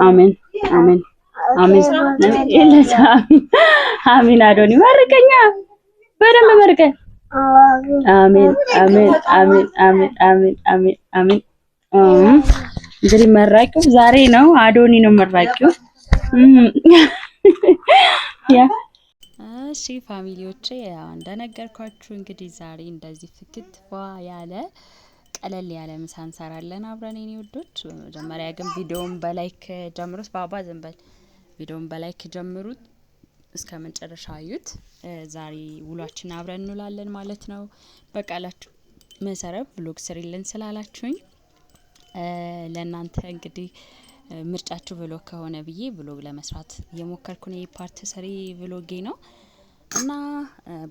አሜን አሜን አሜን ኢየሱስ አሜን አዶኒ ማርከኛ በደንብ ማርከኝ አሜን አሜን አሜን አሜን አሜን አሜን አሜን እንግዲህ መራቂው ዛሬ ነው አዶኒ ነው መራቂው ያ እሺ ፋሚሊዎቼ እንደነገርኳችሁ እንግዲህ ዛሬ እንደዚህ ፍክት ያለ ቀለል ያለ ምሳ እንሰራለን አብረን የኔ ወዶች መጀመሪያ ግን ቪዲዮውን በላይክ ጀምሩት ባባ ዘንበል ቪዲዮውን በላይክ ጀምሩት እስከ መጨረሻ አዩት ዛሬ ውሏችን አብረን እንውላለን ማለት ነው በቃላችሁ መሰረት ብሎግ ስሪልን ስላላችሁኝ ለእናንተ እንግዲህ ምርጫችሁ ብሎግ ከሆነ ብዬ ብሎግ ለመስራት የሞከርኩ ነው ፓርት ሰሪ ብሎጌ ነው እና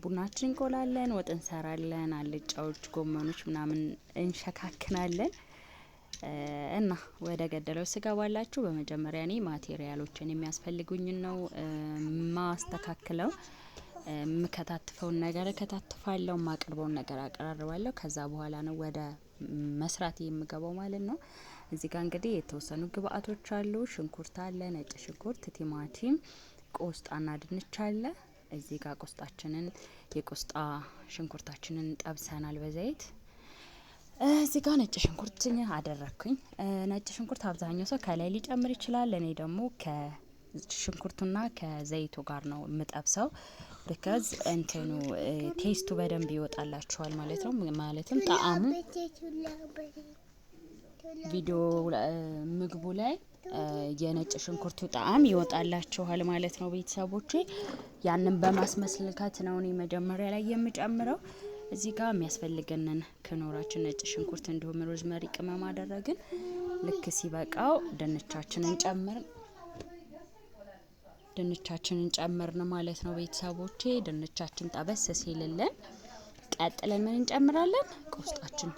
ቡናችን እንቆላለን ወጥ እንሰራለን አልጫዎች ጎመኖች ምናምን እንሸካክናለን እና ወደ ገደለው ስጋባላችሁ በመጀመሪያ እኔ ማቴሪያሎችን የሚያስፈልጉኝ ነው ማስተካከለው መከታተፈው ነገር ከታተፋለሁ ማቀርበው ነገር አቀራርባለሁ ከዛ በኋላ ነው ወደ መስራት የምገባው ማለት ነው እዚህ ጋር እንግዲህ የተወሰኑ ግብአቶች አሉ ሽንኩርት አለ ነጭ ሽንኩርት ቲማቲም ቆስጣና ድንች አለ እዚህ ጋር ቆስጣችንን የቆስጣ ሽንኩርታችንን ጠብሰናል በዘይት እዚህ ጋር ነጭ ሽንኩርትን አደረኩኝ ነጭ ሽንኩርት አብዛኛው ሰው ከላይ ሊጨምር ይችላል እኔ ደግሞ ከሽንኩርቱና ከዘይቱ ጋር ነው የምጠብሰው because እንትኑ ቴስቱ በደንብ ይወጣላችኋል ማለት ነው ማለትም ጣዕሙ ቪዲዮ ምግቡ ላይ የነጭ ሽንኩርቱ ጣዕም ይወጣላችኋል ማለት ነው ቤተሰቦቼ ያንን በማስመስልካት ነው እኔ መጀመሪያ ላይ የምጨምረው እዚህ ጋር የሚያስፈልገንን ከኖራችን ነጭ ሽንኩርት እንዲሁም ሮዝመሪ ቅመም አደረግን ልክ ሲበቃው ድንቻችንን ጨመርን ማለት ነው ቤተሰቦቼ ድንቻችን ጠበስ ሲልልን ቀጥለን ምን እንጨምራለን ቆስጣችን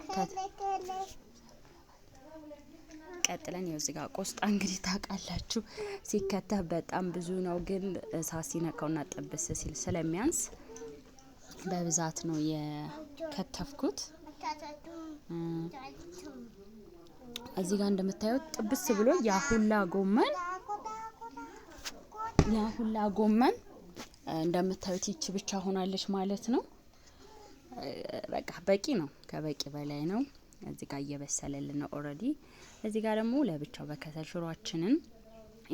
ቀጥለን እዚህ ጋር ቆስጣ እንግዲህ ታውቃላችሁ ሲከተፍ በጣም ብዙ ነው ግን ሳሲነካውና ጠበስ ሲል ስለሚያንስ በብዛት ነው የከተፍኩት እዚህ ጋር እንደምታዩት ጥብስ ብሎ ያሁላ ጎመን እንደምታዩት ይቺ ብቻ ሆናለች ማለት ነው በቃ በቂ ነው ከበቂ በላይ ነው እዚህ ጋር እየበሰለልን ነው ኦሬዲ እዚህ ጋር ደግሞ ለብቻው በከሰል ሽሮአችንን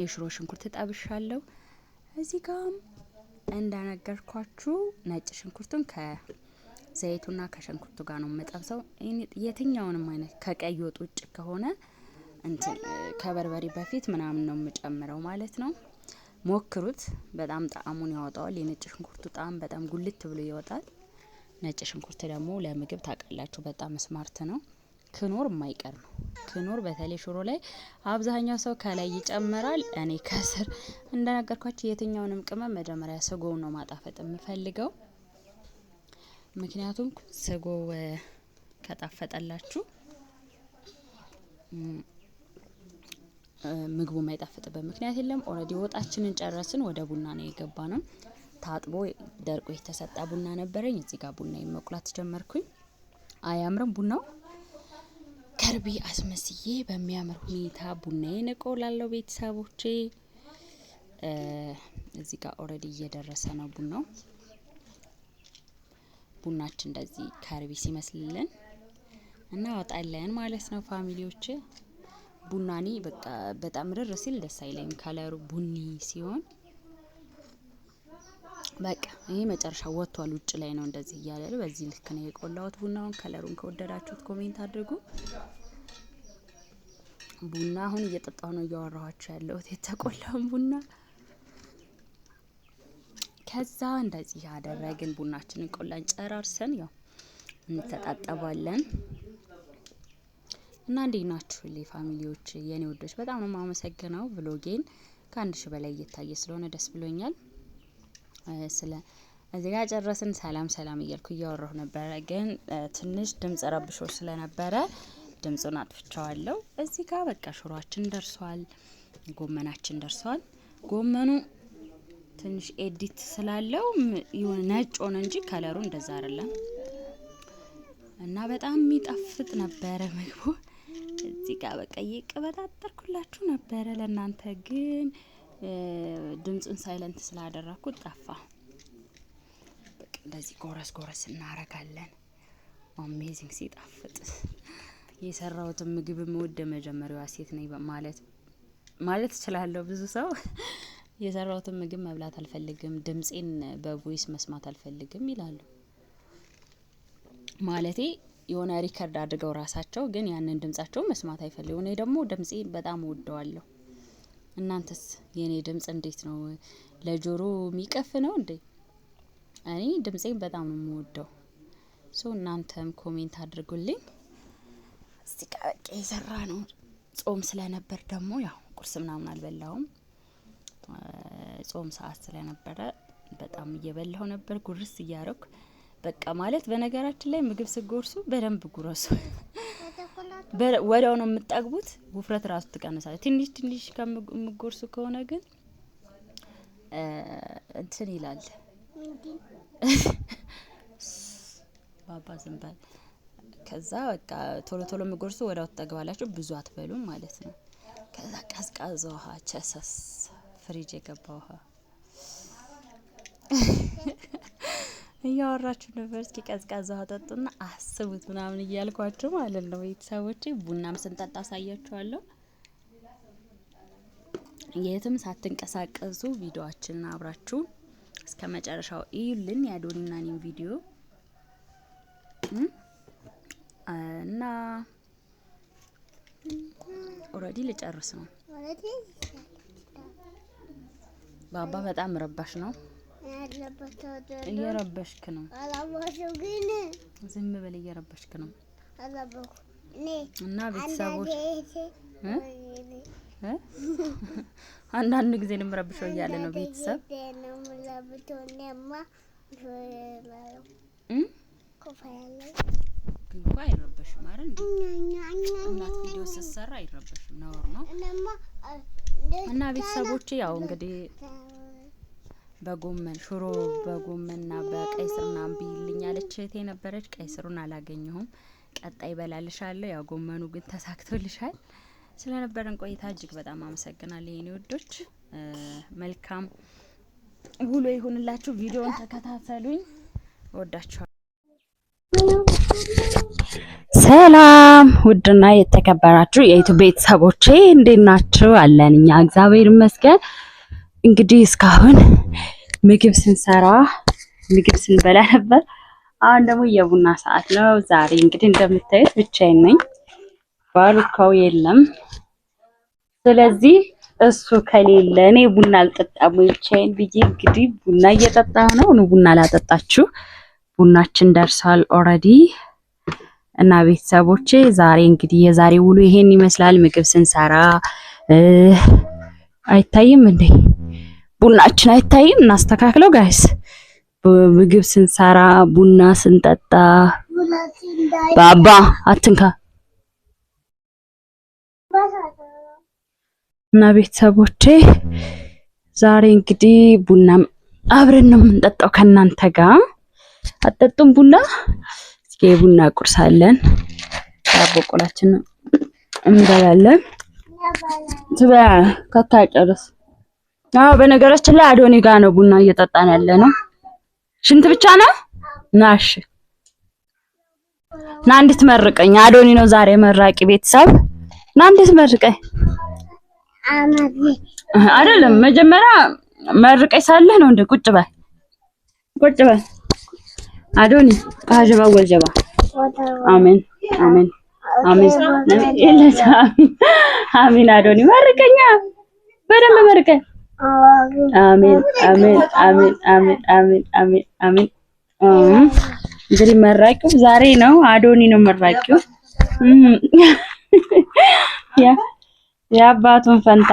የሽሮ ሽንኩርት ጠብሻለሁ እዚህ ጋር እንዳነገርኳችሁ ነጭ ሽንኩርቱን ከዘይቱና ከሽንኩርቱ ጋር ነው መጠብሰው የትኛውንም አይነት ከቀይ ወጥ ውጭ ከሆነ እንትን ከበርበሬ በፊት ምናምን ነው የምጨምረው ማለት ነው ሞክሩት በጣም ጣዕሙን ያወጣዋል የነጭ ሽንኩርቱ ጣዕም በጣም ጉልት ብሎ ይወጣል ነጭ ሽንኩርት ደግሞ ለምግብ ታቀላችሁ በጣም ስማርት ነው ክኖር የማይቀር ነው ክኖር በተለይ ሽሮ ላይ አብዛኛው ሰው ከላይ ይጨምራል እኔ ከስር እንደነገርኳችሁ የትኛውንም ቅመም መጀመሪያ ስጎው ነው ማጣፈጥ የምፈልገው ምክንያቱም ስጎ ከጣፈጠላችሁ ምግቡ ማይጣፈጥበት ምክንያት የለም ኦሬዲ ወጣችንን ጨረስን ወደ ቡና ነው የገባነው ታጥቦ ደርቆ የተሰጣ ቡና ነበረኝ እዚህ ጋር ቡና መቁላት ጀመርኩኝ አያምርም ቡናው ከርቢ አስመስዬ በሚያምር ሁኔታ ቡናዬን እቆላለሁ ቤተሰቦቼ እዚህ ጋር ኦሬዲ እየደረሰ ነው ቡናችን እንደዚህ ከርቢ ሲመስልልን እናወጣለን ማለት ነው ፋሚሊዎቼ ቡናኒ በቃ በጣም ረር ሲል ደስ አይለኝ ካለሩ ቡኒ ሲሆን በቃ ይሄ መጨረሻ ወጥቷል ውጭ ላይ ነው እንደዚህ ያያለ በዚህ ልክ ነው የቆላሁት ቡናውን ከለሩን ከወደዳችሁት ኮሜንት አድርጉ ቡና አሁን እየጠጣሁ ነው እያወራኋችሁ ያለሁት የተቆላው ቡና ከዛ እንደዚህ ያደረግን ቡናችንን ቆላን ጨራርሰን ያው እንተጣጣባለን እና እንዴናችሁ ለፋሚሊዎች የኔ ወዶች በጣም ነው ማመሰግነው ብሎጌን ከአንድ ሺህ በላይ እየታየ ስለሆነ ደስ ብሎኛል ስለ እዚህ ጋር ጨረስን ሰላም እያልኩ እያወራሁ ነበር ግን ትንሽ ድምጽ ረብሾ ስለነበረ ድምጹን አጥፍቻለሁ እዚህ ጋር በቃ ሽሮአችን ደርሷል ጎመናችን ደርሷል ጎመኑ ትንሽ ኤዲት ስላለው ይሁን ነጭ ሆነ እንጂ ከለሩ እንደዛ አይደለም እና በጣም የሚጣፍጥ ነበር ምግቡ እዚህ ጋር በቃ እየቀበጣጠርኩላችሁ ነበረ። ለእናንተ ግን ድምፁን ሳይለንት ስላደረኩት ጠፋ። በቃ እንደዚህ ጎረስ እናረጋለን። አሜዚንግ ሲጣፍጥ የሰራሁትን ምግብ ወደ መጀመሪያዋ ሴት ነኝ ማለት እችላለሁ። ብዙ ሰው የሰራሁትን ምግብ መብላት አልፈልግም፣ ድምጼን በቮይስ መስማት አልፈልግም ይላሉ። ማለቴ የሆነ ሪከርድ አድርገው ራሳቸው ግን ያንን ድምጻቸውን መስማት አይፈልጉም። እኔ ደግሞ ድምጼን በጣም እወደዋለሁ። እናንተስ የኔ ድምጽ እንዴት ነው? ለጆሮ የሚቀፍ ነው እንዴ? እኔ ድምጼን በጣም ነው የምወደው። እናንተም ኮሜንት አድርጉልኝ። እስቲ ቀበቄ የሰራ ነው ጾም ስለነበር ደግሞ ያው ቁርስ ምናምን አልበላሁም። ጾም ሰዓት ስለነበረ በጣም እየበላሁ ነበር፣ ጉርስ እያረኩ በቃ ማለት በነገራችን ላይ ምግብ ስጎርሱ በደንብ ጉረሱ። ወዲያው ነው የምትጠግቡት፣ ውፍረት ራሱ ትቀንሳለች። ትንሽ ከምጎርሱ ከሆነ ግን እንትን ይላል። ባባ ዝንባል ከዛ በቃ ቶሎ ምግርሱ ወዳው ተጠግባላችሁ፣ ብዙ አትበሉም ማለት ነው። ከዛ ቀዝቃዛ ውሃ ቸሰስ ፍሪጅ የገባ ውሃ እያወራችሁ ነበር። እስኪ ቀዝቃዛ ውሃ ጠጡና አስቡት ምናምን እያልኳችሁ ማለት ነው ቤተሰቦቼ። ቡናም ስንጠጣ አሳያችኋለሁ። የትም ሳትንቀሳቀሱ ቪዲዮአችንን አብራችሁ እስከ መጨረሻው እዩልን። ያዶኒና እኔን ቪዲዮ እና ኦሬዲ ልጨርስ ነው። ባባ በጣም ረባሽ ነው። እየረበሽክ ነው። ዝም በል፣ እየረበሽክ ነው። እና ቤተሰቦች አንዳንድ ጊዜ ልምረብሸው እያለ ነው ቤተሰብ ግን አይረበሽም አይደል? እናት ቪዲዮ ስትሰራ አይረበሽም፣ ነውር ነው። እና ቤተሰቦቼ ያው እንግዲህ በጎመን ሽሮ በጎመንና በቀይ ስር ምናምን ብይልኝ አለች እህቴ ነበረች። ቀይ ስሩን አላገኘሁም፣ ቀጣይ በላልሻለሁ። ያው ጎመኑ ግን ተሳክቶልሻል። ስለነበረን ቆይታ እጅግ በጣም አመሰግናለሁ የኔ ወዶች። መልካም ውሎ ይሁንላችሁ። ቪዲዮውን ተከታተሉኝ። ወዳችኋለሁ። ሰላም ውድና የተከበራችሁ የዩቲዩብ ቤተሰቦቼ እንዴት ናችሁ? አለን እኛ እግዚአብሔር ይመስገን። እንግዲህ እስካሁን ምግብ ስንበላ ነበር። አሁን ደግሞ የቡና ሰዓት ነው። ዛሬ እንግዲህ እንደምታዩት ብቻዬን ነኝ፣ ባሉካው የለም። ስለዚህ እሱ ከሌለ እኔ ቡና አልጠጣም ብቻዬን ብዬ እንግዲህ ቡና እየጠጣሁ ነው። ቡና ላጠጣችሁ፣ ቡናችን ደርሷል ኦሬዲ። እና ቤተሰቦቼ ዛሬ እንግዲህ የዛሬ ውሎ ይሄን ይመስላል። ምግብ ስንሰራ አይታይም እንዴ? ቡናችን አይታይም? እናስተካክለው ጋይስ። ምግብ ስንሰራ ቡና ስንጠጣ ባባ አትንካ። እና ቤተሰቦቼ ዛሬ እንግዲህ ቡና አብረን ነው የምንጠጣው ከናንተ ጋር። አጠጡም ቡና። እስኪ ቡና ቁርስ አለን፣ አቦቆላችን እንበላለን። ትበያ ከታጨርስ። አዎ በነገራችን ላይ አዶኒ ጋር ነው ቡና እየጠጣን ያለ ነው። ሽንት ብቻ ነው ናሽ ና እንድትመርቀኝ። አዶኒ ነው ዛሬ መራቂ። ቤተሰብ ና እንድትመርቀኝ አይደለም መጀመሪያ መርቀኝ ሳለህ ነው እንደ ቁጭ በል አዶኒ አጀባ ወልጀባ አሜን አሜን አሜን ኢየሱስ አሜን። አዶኒ መርቀኛ በደንብ መርቀኝ። አሜን አሜን አሜን አሜን አሜን አሜን አሜን። እንግዲህ መራቂው ዛሬ ነው። አዶኒ ነው መራቂው። የአባቱን ፈንታ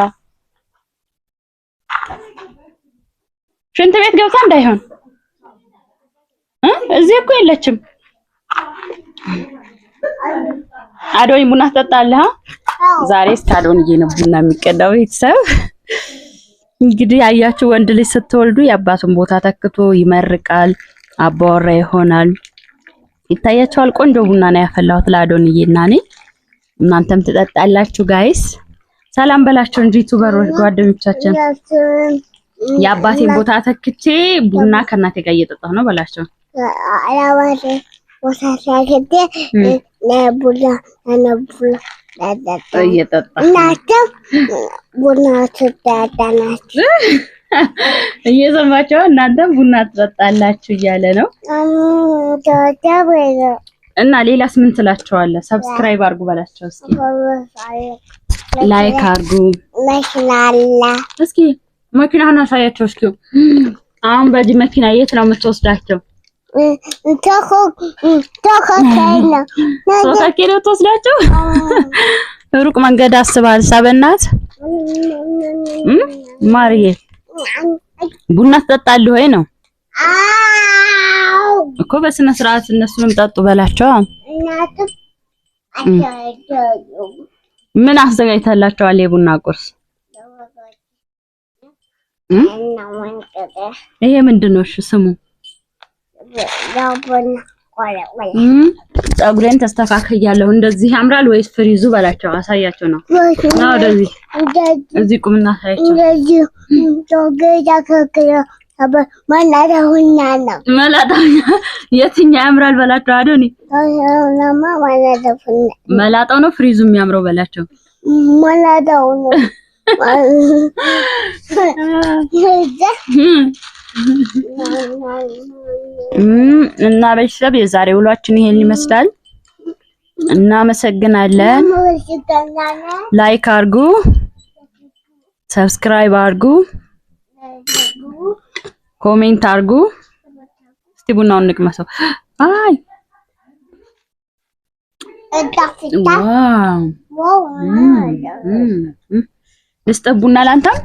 ሽንት ቤት ገብታ እንዳይሆን እዚህ እኮ የለችም። አዶኒ ቡና ትጠጣለህ? ዛሬ እስከ አዶኒዬ ነው ቡና የሚቀዳው። ቤተሰብ እንግዲህ አያችሁ፣ ወንድ ልጅ ስትወልዱ የአባቱን ቦታ ተክቶ ይመርቃል፣ አባወራ ይሆናል። ይታያችኋል። ቆንጆ ቡና ነው ያፈላሁት ለአዶኒዬ እና እኔ እናንተም ትጠጣላችሁ ጋይስ። ሰላም በላቸው እንጂ ዩቲዩበሮች ጓደኞቻችን። የአባቴን ቦታ ተክቼ ቡና ከእናቴ ጋር እየጠጣሁ ነው በላቸው። አላዋሽ ወሳሳከቴ ለቡላ እየጠጣ እናንተም ቡና ትጠጣላችሁ። እየሰማችሁ እናንተም ቡና ትጠጣላችሁ እያለ ነው። እና ሌላስ ምን ትላቸዋለህ? ሰብስክራይብ አድርጉ በላቸው እስኪ። ላይክ አድርጉ። እስኪ መኪናህን አሳያቸው እስኪ። አሁን በዚህ መኪና የት ነው የምትወስዳቸው? ሶታኬ ነው ትወስዳቸው? ሩቅ መንገድ አስባል ሳበናት ማርዬ ቡና ትጠጣለህ ወይ ነው እኮ በስነ ስርዓት እነሱንም ጠጡ በላቸው። ምን አዘጋጅታላችኋል? የቡና ቁርስ ይሄ ምንድነው? እሺ ስሙ ፀጉሬን ተስተካክያለሁ። እንደዚህ ያምራል ወይስ ፍሪዙ በላቸው። አሳያቸው ነው ወደዚህ እዚህ ቁምና አሳያቸው። መላጣው የትኛው ያምራል በላቸው። አዶኒ መላጣው ነው ፍሪዙ የሚያምረው በላቸው። መላጣው ነው እና ቤተሰብ የዛሬ ውሏችን ይሄን ይመስላል። እናመሰግናለን። ላይክ አድርጉ፣ ሰብስክራይብ አድርጉ፣ ኮሜንት አድርጉ። እስቲ ቡናውን እንቅመሰው። አይ ዋው ልስጥህ ቡና ላንተም።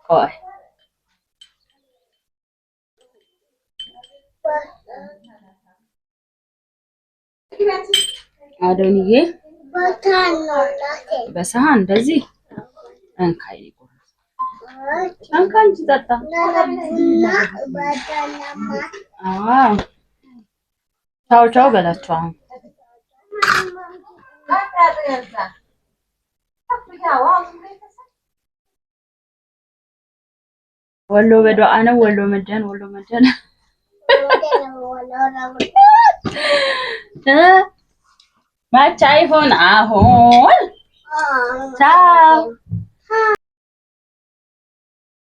ቆይ አዶንዬ በሰሃን እንደዚህ እንካይ አንካን ትጠጣ። ቻው ቻው በላቸው። ወሎ በዱዓ ነው። ወሎ መጀን ማቻ ይሆን አሁን ቻው